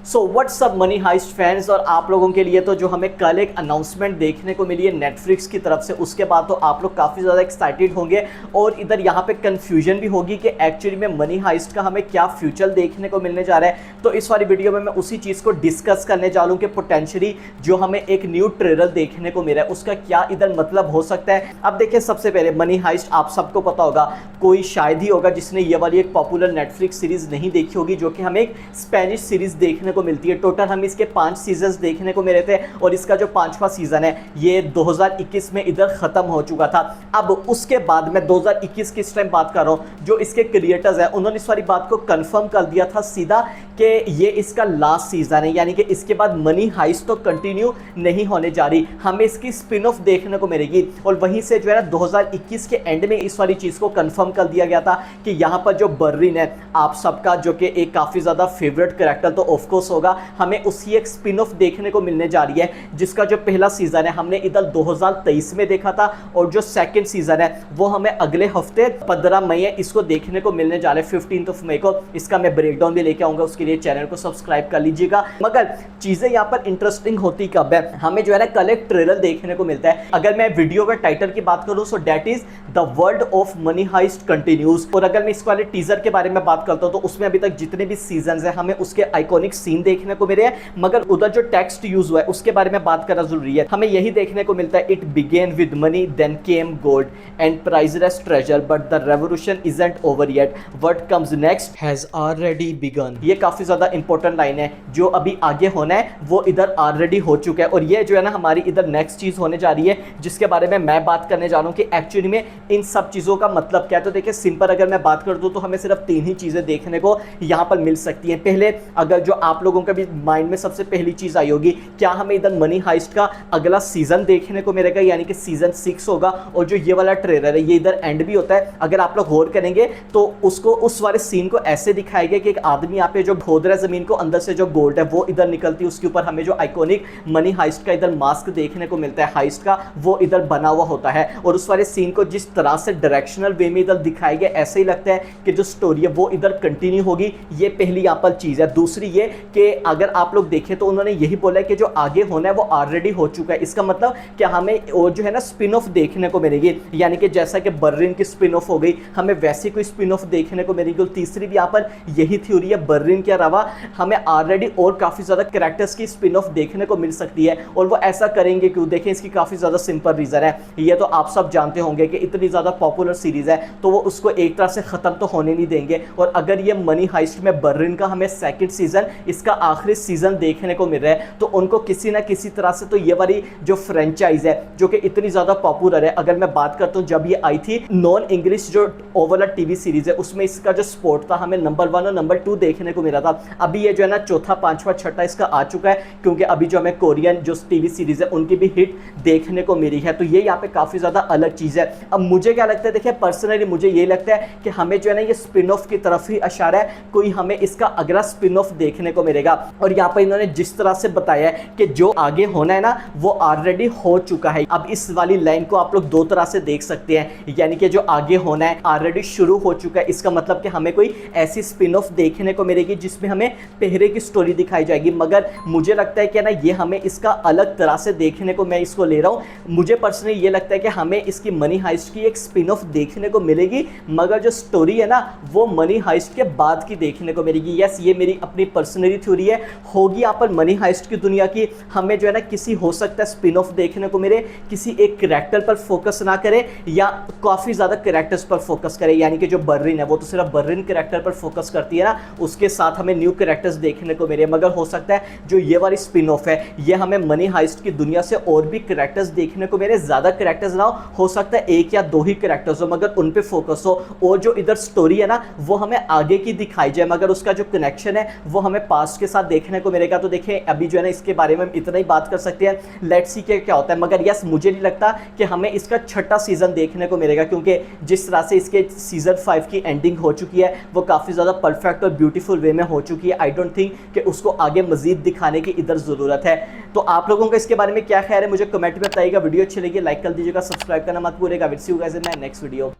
सो what's up money heist fans, और आप लोगों के लिए तो जो हमें कल एक अनाउंसमेंट देखने को मिली है नेटफ्लिक्स की तरफ से, उसके बाद तो आप लोग काफ़ी ज़्यादा एक्साइटेड होंगे और इधर यहाँ पे कंफ्यूजन भी होगी कि एक्चुअली में मनी हाइस्ट का हमें क्या फ्यूचर देखने को मिलने जा रहा है। तो इस वाली वीडियो में मैं उसी चीज़ को डिस्कस करने जा रहा हूँ कि पोटेंशियली जो हमें एक न्यू ट्रेलर देखने को मिला है उसका क्या इधर मतलब हो सकता है। अब देखिए, सबसे पहले मनी हाइस्ट आप सबको पता होगा, कोई शायद ही होगा जिसने ये वाली एक पॉपुलर नेटफ्लिक्स सीरीज नहीं देखी होगी, जो कि हमें एक स्पेनिश सीरीज देखने को मिलती है। टोटल हम इसके 5 सीजन्स देखने को मिले थे और इसका जो 5वां सीजन है ये 2021 में इधर खत्म हो चुका था। अब उसके बाद मैं 2021 की इस टाइम बात कर रहा हूँ, जो इसके क्रिएटर्स हैं उन्होंने इस वाली बात को कंफर्म कर दिया था सीधा कि ये इसका लास्ट सीजन है, यानी कि इसके बाद मनी हाइस्ट तो कंटिन्यू नहीं होने जा रही, हमें इसकी स्पिन ऑफ देखने को मिलेगी। और वहीं से जो है ना 2021 के एंड में इस वाली चीज़ को कंफर्म कर दिया गया था कि यहाँ पर जो बर्रिन है आप सबका, जो कि एक काफ़ी ज़्यादा फेवरेट कैरेक्टर तो ऑफकोर्स होगा, हमें उसकी एक स्पिन ऑफ देखने को मिलने जा रही है, जिसका जो पहला सीजन है हमने इधर 2023 में देखा था और जो सेकंड सीजन है वो हमें अगले हफ्ते 15 मई इसको देखने को मिलने जा रहे हैं, 15 मई को। इसका मैं ब्रेकडाउन भी लेके आऊंगा, उसके लिए चैनल को सब्सक्राइब कर लीजिएगा। मगर चीजें यहाँ पर इंटरेस्टिंग होती कब है, हमें जो है ना कल एक ट्रेलर देखने को मिलता है। अगर मैं वीडियो का टाइटल की बात करूं so that is the world of money heist continues. और अगर मैं इस वाले टीजर के बारे में बात करता हूं तो उसमें अभी तक जितने भी सीजन है हमें उसके आइकॉनिक सीन देखने को मिले हैं, मगर उधर जो टेक्स्ट यूज हुआ है उसके बारे में बात करना जरूरी है। हमें यही देखने को मिलता है, it began with money then came gold and priceless treasure but the revolution isn't over yet, what comes next has already begun. ये काफी ज्यादा इंपॉर्टेंट लाइन है, जो अभी आगे होना है वो इधर ऑलरेडी हो चुका है। और ये जो है ना हमारी इधर नेक्स्ट चीज होने जा रही है, जिसके बारे में मैं बात करने जा रहा हूँ कि एक्चुअली में इन सब चीजों का मतलब क्या है। तो देखिए, सिंपल अगर मैं बात कर दूं तो हमें सिर्फ 3 ही चीजें देखने को यहाँ पर मिल सकती हैं। पहले, अगर जो आप लोगों का भी माइंड में सबसे पहली चीज आई होगी, क्या हमें इधर मनी हाइस्ट का अगला सीजन देखने को मिलेगा, यानी कि सीजन 6 होगा। और जो ये वाला ट्रेलर है ये इधर एंड भी होता है, अगर आप लोग गौर करेंगे तो उसको उस वाले सीन को ऐसे दिखाया गया कि एक आदमी यहाँ पे जो खोद रहा है जमीन को, अंदर से जो गोल्ड है वो इधर निकलती है, उसके ऊपर हमें जो आइकॉनिक मनी हाइस्ट का इधर मास्क देखने को मिलता है हाइस्ट का, वो इधर बना हुआ होता है। और उस वाले सीन को जिस तरह से डायरेक्शनल वे में इधर दिखाया गया, ऐसे ही लगता है कि जो स्टोरी है वो इधर कंटिन्यू होगी। ये पहली यहाँ पर चीज है। दूसरी ये कि अगर आप लोग देखें तो उन्होंने यही बोला है कि जो आगे होना है वो ऑलरेडी हो चुका है। इसका मतलब कि हमें और जो है ना स्पिन ऑफ देखने को मिलेगी, यानी कि जैसा कि बर्रिन की स्पिन ऑफ हो गई, हमें वैसी कोई स्पिन ऑफ देखने को मिलेगी। और तीसरी भी यहाँ पर यही थ्योरी है, बर्रिन के अलावा हमें ऑलरेडी और काफी ज्यादा कैरेक्टर्स की स्पिन ऑफ देखने को मिल सकती है। और वो ऐसा करेंगे क्यों, देखें इसकी काफी ज्यादा सिंपल रीजन है। ये तो आप सब जानते होंगे कि इतनी ज्यादा पॉपुलर सीरीज है तो वो उसको एक तरह से खत्म तो होने नहीं देंगे। और अगर ये मनी हाइस्ट में बर्रिन का हमें सेकंड सीजन, इसका आखिरी सीजन देखने को मिल रहा है, तो उनको किसी ना किसी तरह से तो ये वाली जो फ्रेंचाइज है जो कि इतनी ज्यादा पॉपुलर है, अगर मैं बात करता हूँ जब ये आई थी नॉन इंग्लिश जो ओवरऑल टीवी सीरीज है उसमें इसका जो स्पोर्ट था हमें नंबर 1 और नंबर 2 देखने को मिला था। अभी ये जो है ना चौथा, पांचवा, छठा इसका आ चुका है, क्योंकि अभी जो हमें कोरियन जो टीवी सीरीज है उनकी भी हिट देखने को मिली है। तो ये यहाँ पे काफी ज्यादा अलग चीज है। अब मुझे क्या लगता है, देखिए पर्सनली मुझे ये लगता है कि हमें जो है ना ये स्पिन ऑफ की तरफ ही इशारा है, कोई हमें इसका अगला स्पिन ऑफ देखने को मिलेगा। और यहाँ पर इन्होंने जिस तरह से बताया है कि जो आगे होना है ना वो ऑलरेडी हो चुका है। अब इस वाली लाइन को आप लोग 2 तरह से देख सकते हैं, यानी कि जो आगे होना है ऑलरेडी शुरू हो चुका है, इसका मतलब कि हमें कोई ऐसी स्पिन ऑफ देखने को मिलेगी जिसमें हमें पहले की स्टोरी दिखाई जाएगी। मगर मुझे लगता है कि ना ये हमें इसका अलग तरह से देखने को, मैं इसको ले रहा हूँ, मुझे पर्सनली ये लगता है कि हमें इसकी मनी हाइस्ट की एक स्पिन ऑफ देखने को मिलेगी, मगर जो स्टोरी है ना वो मनी हाइस्ट के बाद की देखने को मिलेगी। यस, ये मेरी अपनी पर्सनली थ्योरी है, होगी यहाँ पर मनी हाइस्ट की दुनिया की। हमें जो है ना किसी, हो सकता है स्पिन ऑफ देखने को मिले, किसी एक कैरेक्टर पर फोकस ना करे या काफी ज्यादा कैरेक्टर्स पर फोकस करे, यानी कि जो बर्रिन है वो तो सिर्फ बर्रिन कैरेक्टर पर फोकस करती है ना, उसके साथ हमें न्यू कैरेक्टर्स देखने को मिले। मगर हो सकता है जो ये वाली स्पिन ऑफ है ये हमें मनी हाइस्ट की दुनिया से और भी कैरेक्टर्स देखने को मिले, ज्यादा कैरेक्टर्स ना हो सकता है 1 या 2 ही कैरेक्टर्स हो, मगर उन पे फोकस हो। और जो इधर स्टोरी है ना वो हमें आगे की दिखाई जाए, मगर उसका जो कनेक्शन है वो हमें पास्ट के साथ देखने को मिलेगा। तो देखें, अभी जो है ना इसके बारे में हम इतना ही बात कर सकते हैं, लेट्स सी क्या होता है। मगर यस, मुझे नहीं लगता कि हमें इसका छठा सीजन देखने को मिलेगा, क्योंकि जिस तरह से इसके सीजन 5 की एंडिंग हो चुकी है वो काफी ज्यादा परफेक्ट और ब्यूटीफुल वे में हो चुकी है। आई डोंट थिंक कि उसको आगे मजीद दिखाने की इधर जरूरत है। तो आप लोगों का इसके बारे में क्या ख्याल है मुझे कमेंट में बताइएगा। वीडियो अच्छी लगी लाइक कर दीजिएगा, सब्सक्राइब करना मत भूलिएगा। Will see you guys in my next video.